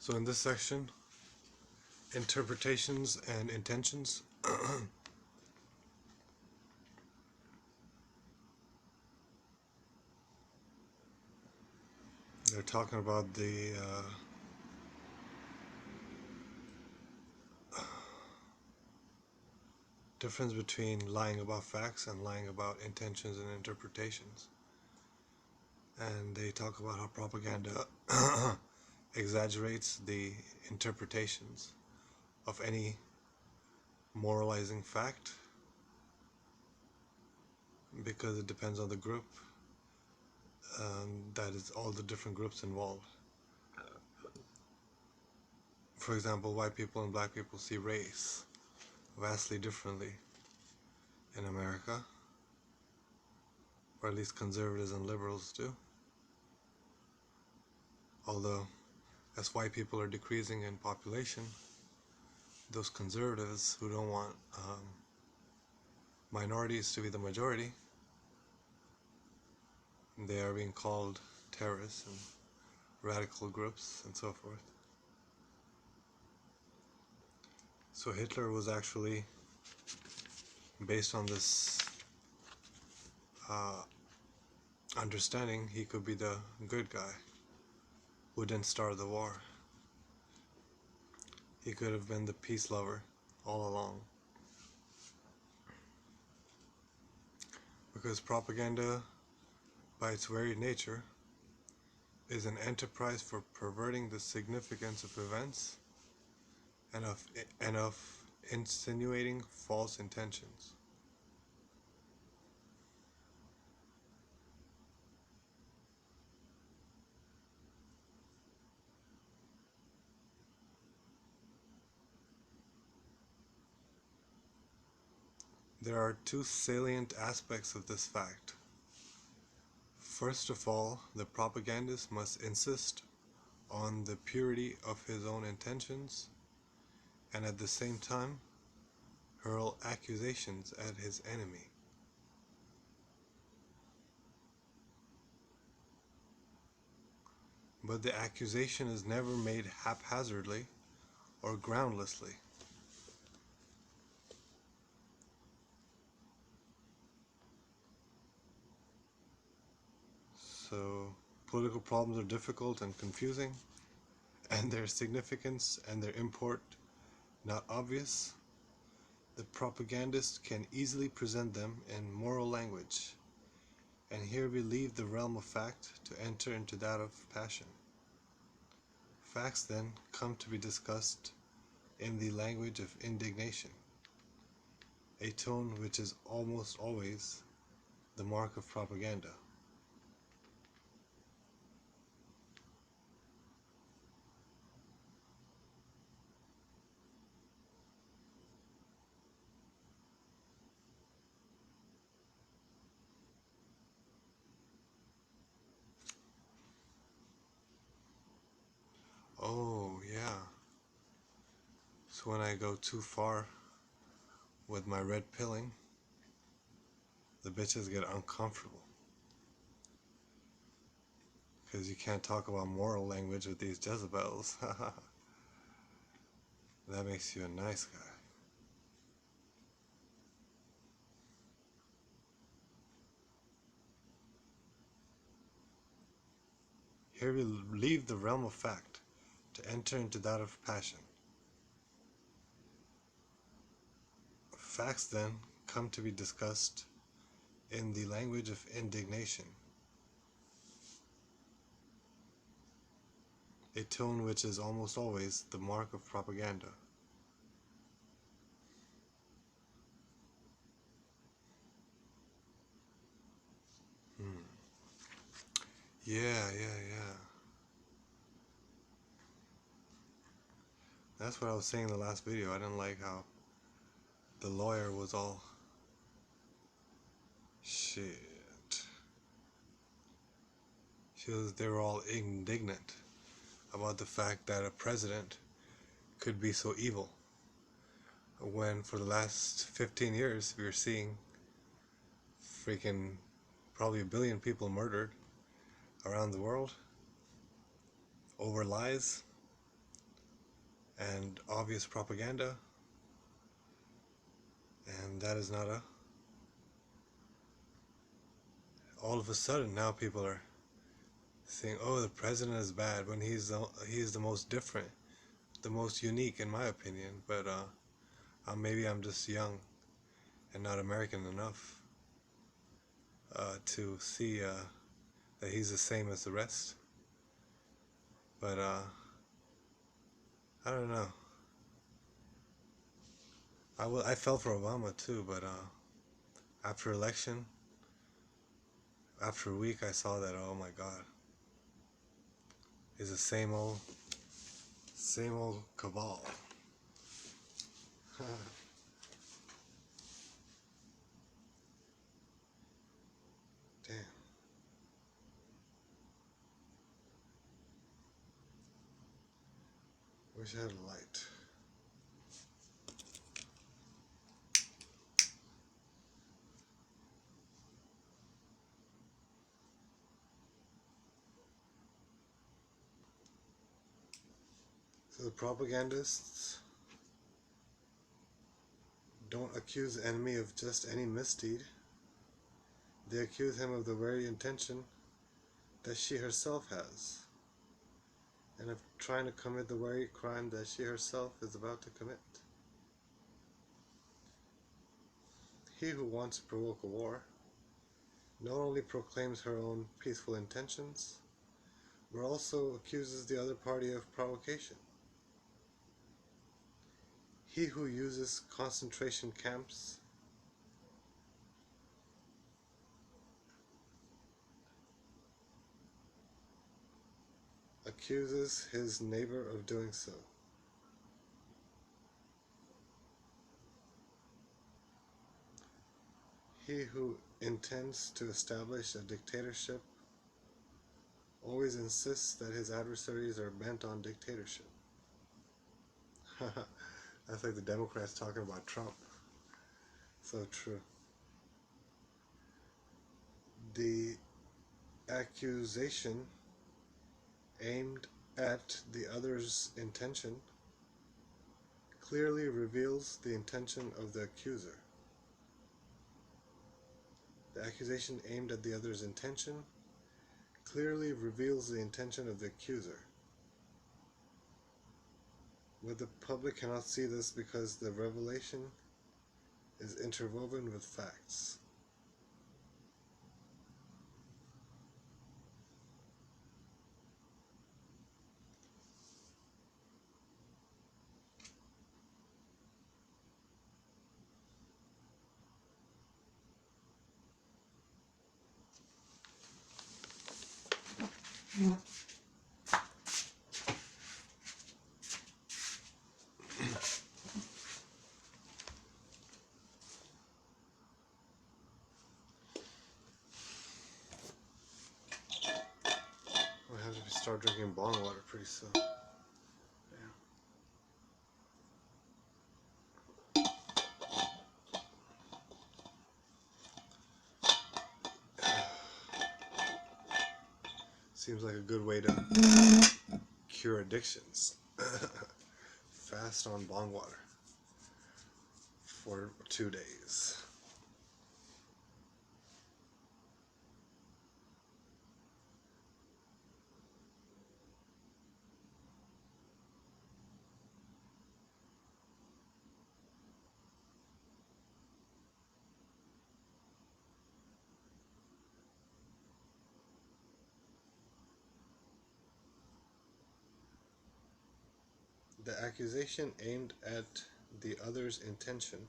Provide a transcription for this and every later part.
So in this section, interpretations and intentions. They're talking about the difference between lying about facts and lying about intentions and interpretations. And they talk about how propaganda exaggerates the interpretations of any moralizing fact because it depends on the group. That is all the different groups involved. For example, white people and black people see race vastly differently in America, or at least conservatives and liberals do. Although, as white people are decreasing in population, those conservatives who don't want minorities to be the majority, they are being called terrorists and radical groups and so forth. So Hitler was actually, based on this understanding, he could be the good guy who didn't start the war. He could have been the peace lover all along. Because propaganda, by its very nature, is an enterprise for perverting the significance of events and of insinuating false intentions. There are two salient aspects of this fact. First of all, the propagandist must insist on the purity of his own intentions and at the same time hurl accusations at his enemy. But the accusation is never made haphazardly or groundlessly. So, political problems are difficult and confusing, and their significance and their import not obvious. The propagandist can easily present them in moral language, and here we leave the realm of fact to enter into that of passion. Facts then come to be discussed in the language of indignation, a tone which is almost always the mark of propaganda. Oh, yeah. So when I go too far with my red pilling, the bitches get uncomfortable. Because you can't talk about moral language with these Jezebels. That makes you a nice guy. Here we leave the realm of fact to enter into that of passion. Facts then come to be discussed in the language of indignation, a tone which is almost always the mark of propaganda. Yeah. That's what I was saying in the last video. I didn't like how the lawyer was all shit. They were all indignant about the fact that a president could be so evil, when for the last 15 years we were seeing freaking probably 1 billion people murdered around the world over lies, and obvious propaganda, and that is not a... All of a sudden now people are saying, oh, the president is bad, when he's the most different, the most unique in my opinion. But maybe I'm just young and not American enough to see that he's the same as the rest. But I don't know. I fell for Obama too, but after election, after a week, I saw that, oh my God, it's the same old cabal. Damn. Wish I had a light. So the propagandists don't accuse the enemy of just any misdeed. They accuse him of the very intention that she herself has, and of trying to commit the very crime that she herself is about to commit. He who wants to provoke a war not only proclaims her own peaceful intentions, but also accuses the other party of provocation. He who uses concentration camps accuses his neighbor of doing so. He who intends to establish a dictatorship always insists that his adversaries are bent on dictatorship. That's like the Democrats talking about Trump. So true. The accusation aimed at the other's intention clearly reveals the intention of the accuser. The accusation aimed at the other's intention clearly reveals the intention of the accuser. But the public cannot see this because the revelation is interwoven with facts. We'll have to start drinking bong water pretty soon. Seems like a good way to cure addictions. Fast on bong water for 2 days. The accusation aimed at the other's intention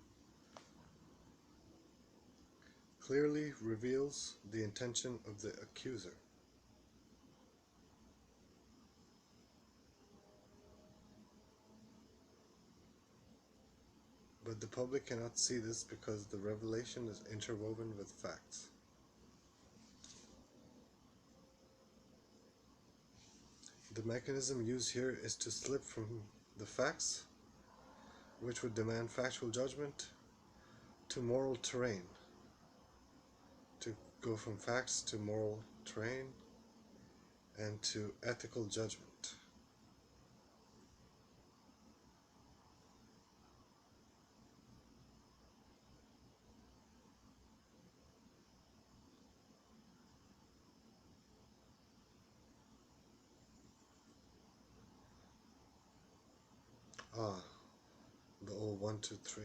clearly reveals the intention of the accuser. But the public cannot see this because the revelation is interwoven with facts. The mechanism used here is to slip from the facts, which would demand factual judgment, to moral terrain. To go from facts to moral terrain and to ethical judgment. Ah, the old 1, 2, 3.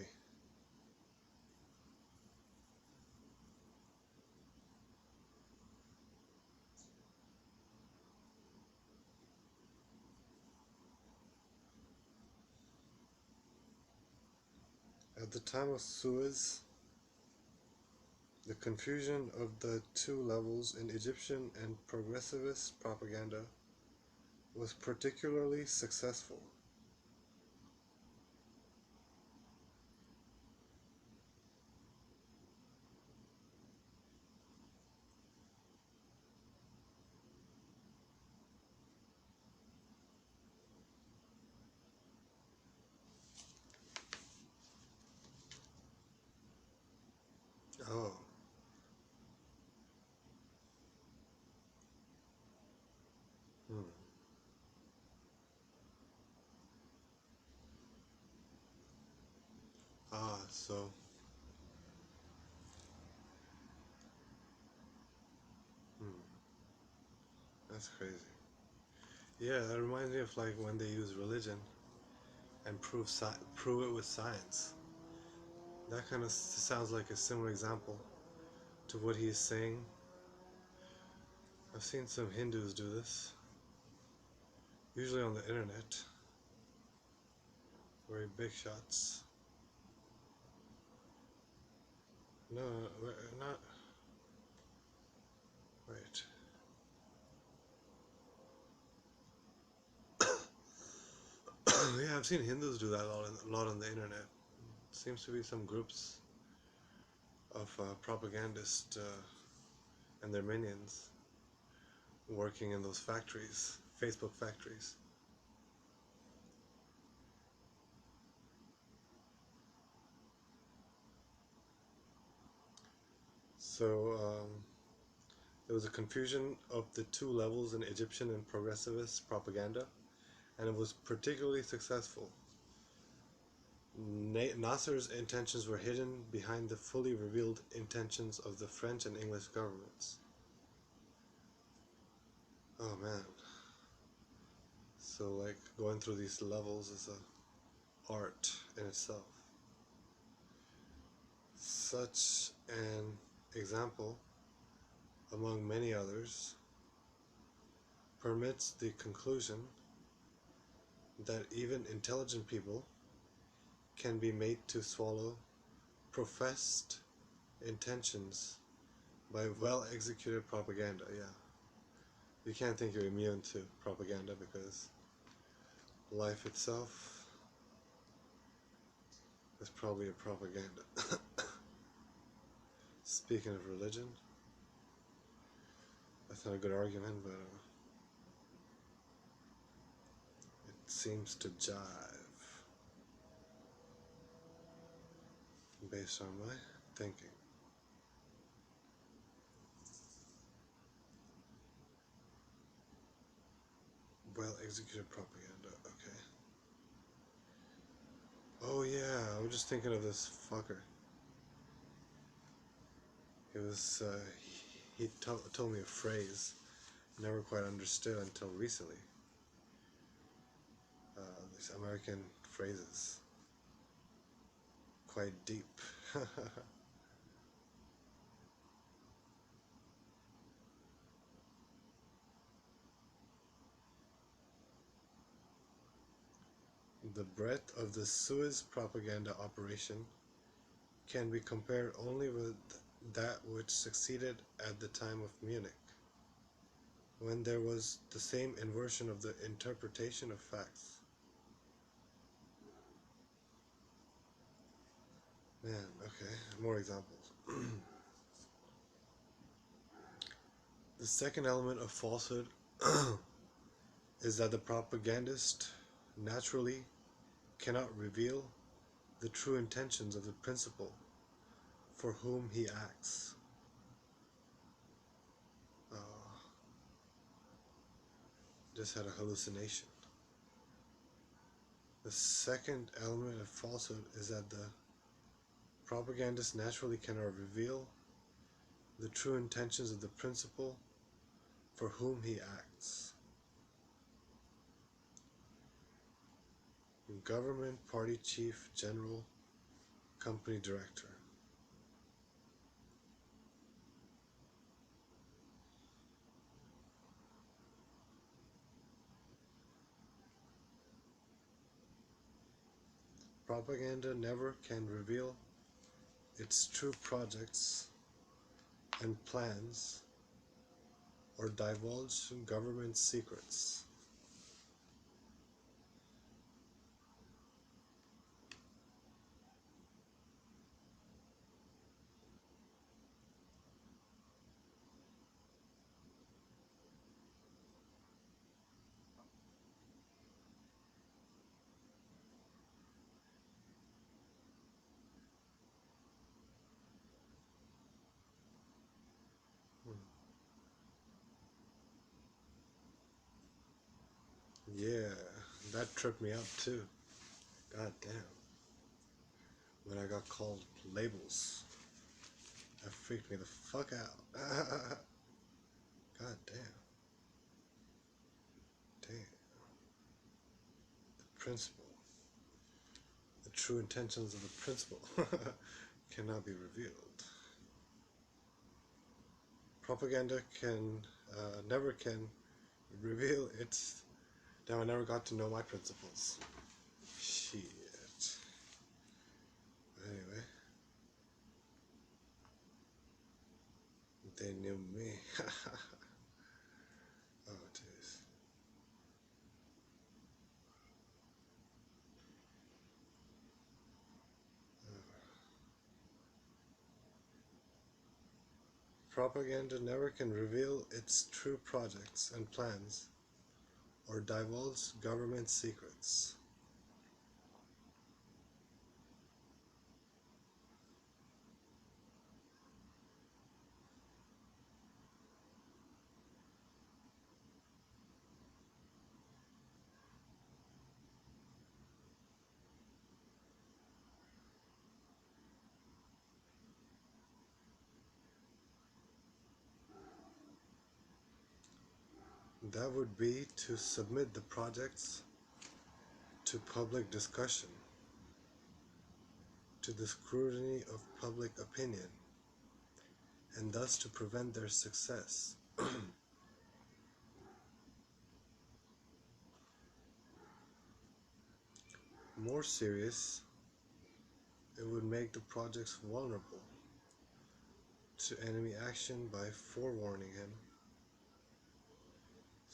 At the time of Suez, the confusion of the two levels in Egyptian and progressivist propaganda was particularly successful. Oh, hmm. Ah, so, hmm. That's crazy. Yeah, that reminds me of like when they use religion and prove it with science. That kind of sounds like a similar example to what he's saying. I've seen some Hindus do this, usually on the internet, very big shots. No, not. Wait. Yeah, I've seen Hindus do that a lot on the internet. Seems to be some groups of propagandists and their minions working in those factories, Facebook factories. So there was a confusion of the two levels in Egyptian and progressivist propaganda, and it was particularly successful. Nasser's intentions were hidden behind the fully revealed intentions of the French and English governments. Oh man. So like going through these levels is a art in itself. Such an example, among many others, permits the conclusion that even intelligent people can be made to swallow professed intentions by well-executed propaganda. Yeah, you can't think you're immune to propaganda because life itself is probably a propaganda. Speaking of religion, that's not a good argument, but it seems to jive based on my thinking. Well-executed propaganda, okay. Oh yeah, I was just thinking of this fucker. It was, he told me a phrase I never quite understood until recently. These American phrases. Quite deep. The breadth of the Suez propaganda operation can be compared only with that which succeeded at the time of Munich, when there was the same inversion of the interpretation of facts. Man, okay, more examples. The second element of falsehood is that the propagandist naturally cannot reveal the true intentions of the principal for whom he acts. Uh, just had a hallucination. The second element of falsehood is that the propagandist naturally cannot reveal the true intentions of the principal for whom he acts. government, party chief, general, company director. Propaganda never can reveal its true projects and plans or divulge government secrets. Yeah, that tripped me up too. God damn. When I got called labels, that freaked me the fuck out. God damn. Damn. The principle. The true intentions of the principle cannot be revealed. Propaganda never can reveal its. Damn, I never got to know my principles. Shit. Anyway, they knew me. Oh, jeez. Propaganda never can reveal its true projects and plans or divulge government secrets. That would be to submit the projects to public discussion, to the scrutiny of public opinion, and thus to prevent their success. More serious, it would make the projects vulnerable to enemy action by forewarning him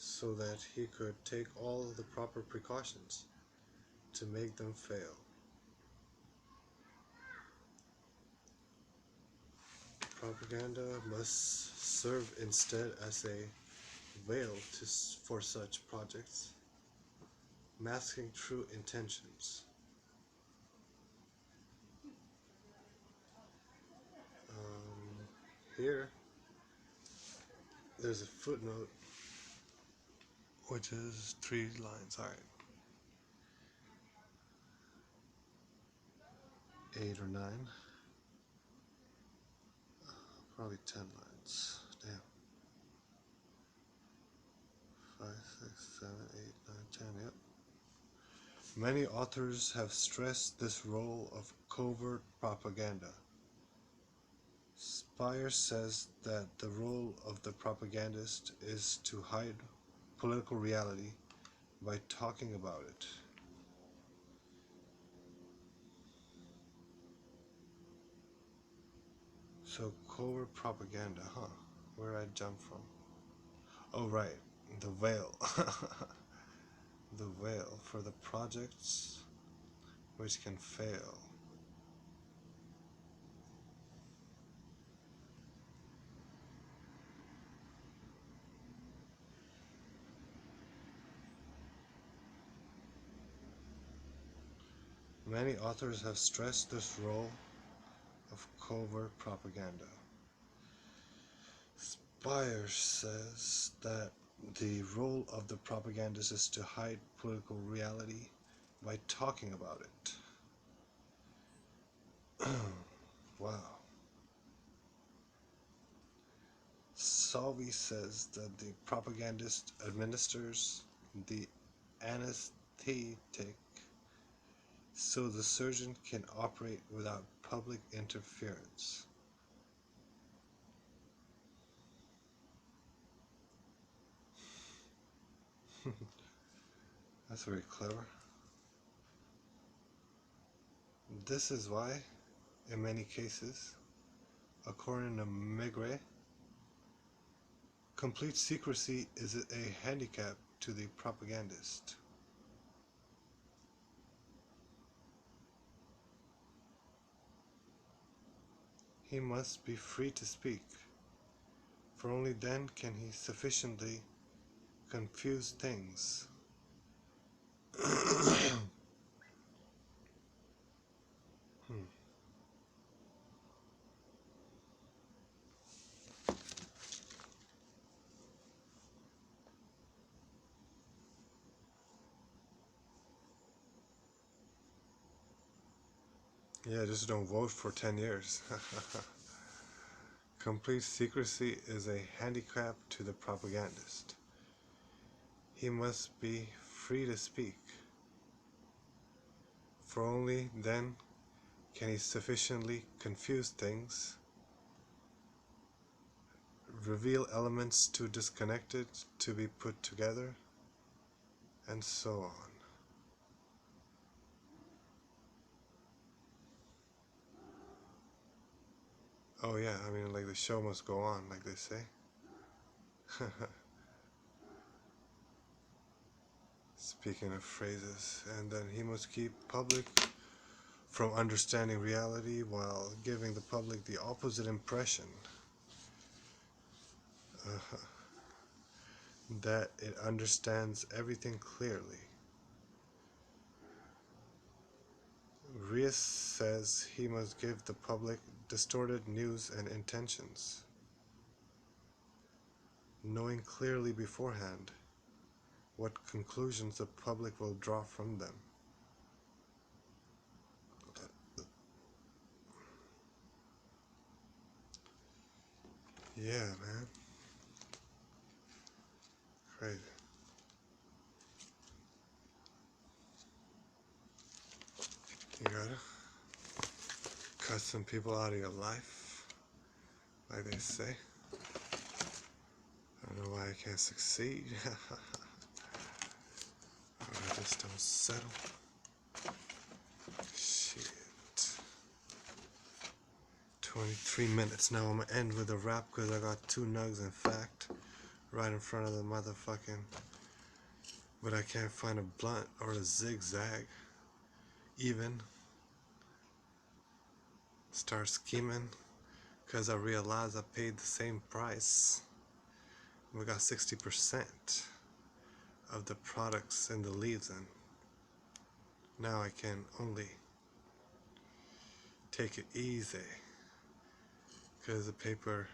so that he could take all the proper precautions to make them fail. Propaganda must serve instead as a veil for such projects, masking true intentions. Here, there's a footnote, which is 3 lines. Alright, 8 or 9, probably 10 lines. Damn. 5, 6, 7, 8, 9, 10. Yep. Many authors have stressed this role of covert propaganda. Spire says that the role of the propagandist is to hide political reality by talking about it. So covert propaganda, huh? Where did I jump from? Oh right, the veil. The veil for the projects which can fail. Many authors have stressed this role of covert propaganda. Spire says that the role of the propagandist is to hide political reality by talking about it. Wow. Salvi says that the propagandist administers the anesthetic so the surgeon can operate without public interference. That's very clever. This is why, in many cases, according to Maigret, complete secrecy is a handicap to the propagandist. He must be free to speak, for only then can he sufficiently confuse things. Yeah, just don't vote for 10 years. Complete secrecy is a handicap to the propagandist. He must be free to speak, for only then can he sufficiently confuse things, reveal elements too disconnected to be put together, and so on. Oh yeah, I mean, like the show must go on, like they say. Speaking of phrases, and then he must keep public from understanding reality while giving the public the opposite impression that it understands everything clearly. Reus says he must give the public distorted news and intentions, knowing clearly beforehand what conclusions the public will draw from them. Yeah, man. Crazy. You gotta cut some people out of your life, like they say. I don't know why I can't succeed. I just don't settle. Shit. 23 minutes now. I'm gonna end with a wrap because I got 2 nugs, in fact, right in front of the motherfucking. But I can't find a blunt or a zigzag. Even. Start scheming because I realized I paid the same price. We got 60% of the products in the leaves in. Now I can only take it easy because the paper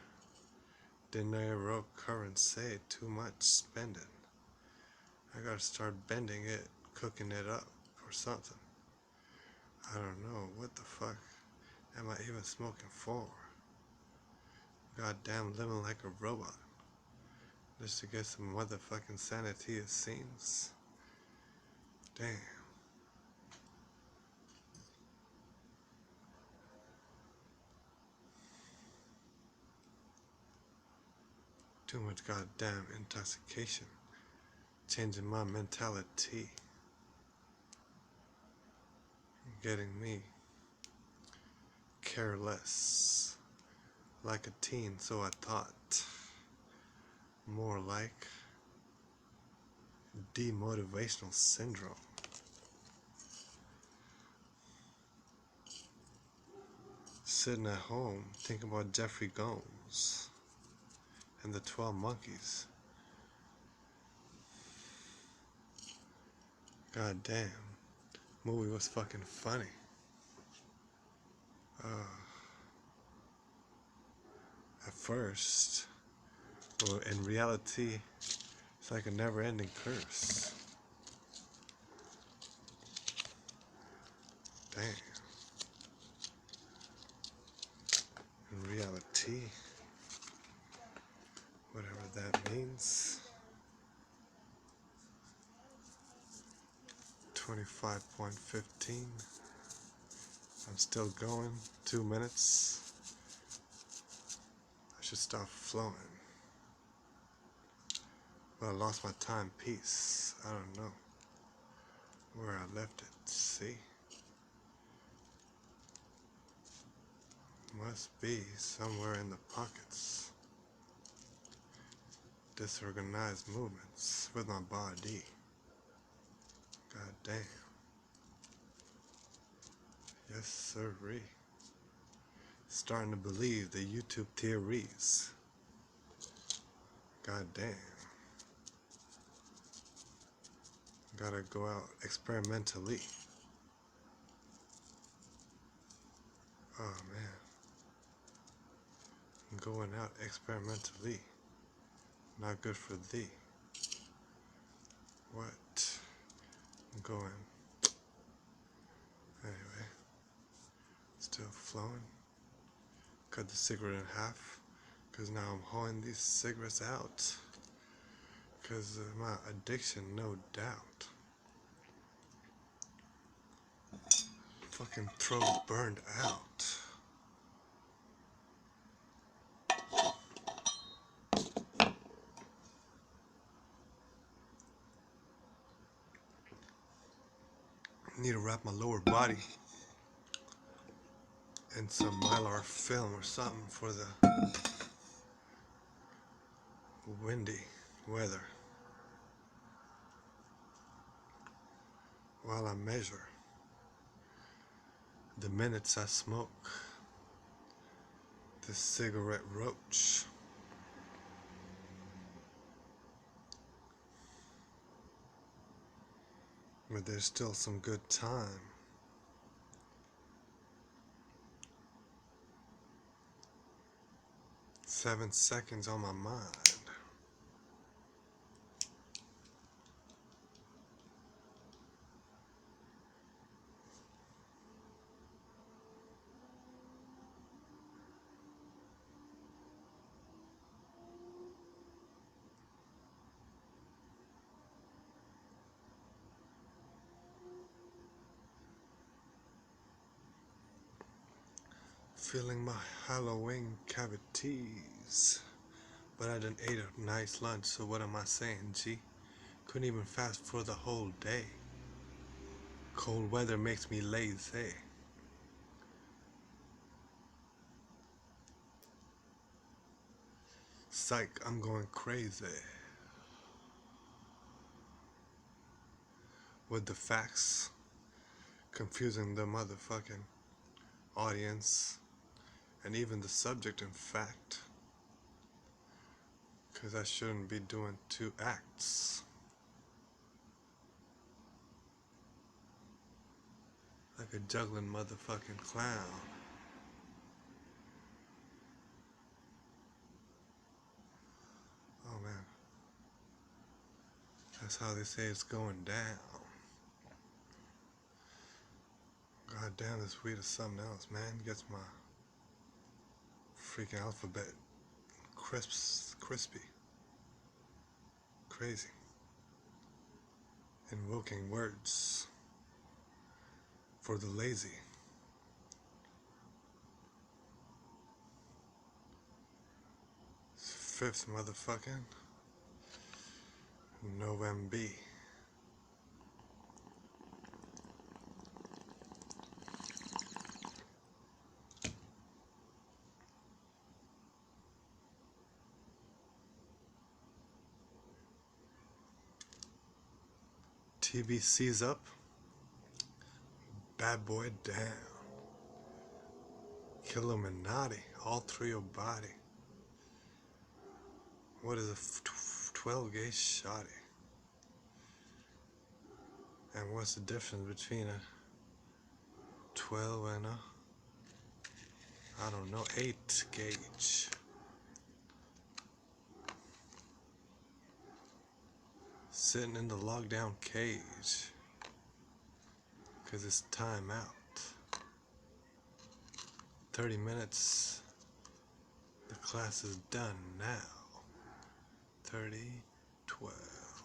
dinero currency, too much spending. I gotta start bending it, cooking it up or something. I don't know what the fuck am I even smoking for? Goddamn, living like a robot just to get some motherfucking sanity, it seems. Damn. Too much goddamn intoxication, changing my mentality, getting me careless, like a teen, so I thought. More like demotivational syndrome. Sitting at home thinking about Jeffrey Gomes and the 12 Monkeys. God damn, movie was fucking funny. At first, well, in reality, it's like a never-ending curse. Damn. In reality, whatever that means. 25.15. I'm still going. 2 minutes. I should stop flowing. But I lost my timepiece. I don't know where I left it. See? Must be somewhere in the pockets. Disorganized movements with my body. God damn. Yes, sirree. Starting to believe the YouTube theories. God damn. Gotta go out experimentally. Oh man. I'm going out experimentally. Not good for thee. What? I'm going. Anyway. Still flowing. Cut the cigarette in half. Cause now I'm hauling these cigarettes out. Cause of my addiction, no doubt. Fucking throat burned out. Need to wrap my lower body in some mylar film or something for the windy weather while I measure the minutes I smoke this cigarette roach. But there's still some good time. Seven seconds on my mind. Feeling my Halloween cavities. But I done ate a nice lunch, so what am I saying, G? Couldn't even fast for the whole day. Cold weather makes me lazy. Psych, I'm going crazy. With the facts, confusing the motherfucking audience, and even the subject, in fact. Because I shouldn't be doing 2 acts. Like a juggling motherfucking clown. Oh man. That's how they say it's going down. God damn, this weed is something else, man. Gets my freaking alphabet crispy. Crazy. Invoking words for the lazy. 5th motherfucking November. TBC's up. Bad boy down. Killuminati all through your body. What is a 12 gauge shotty? And what's the difference between a 12 and a, I don't know, 8 gauge? Sitting in the lockdown cage. Cause it's time out. 30 minutes. The class is done now. 30, 12.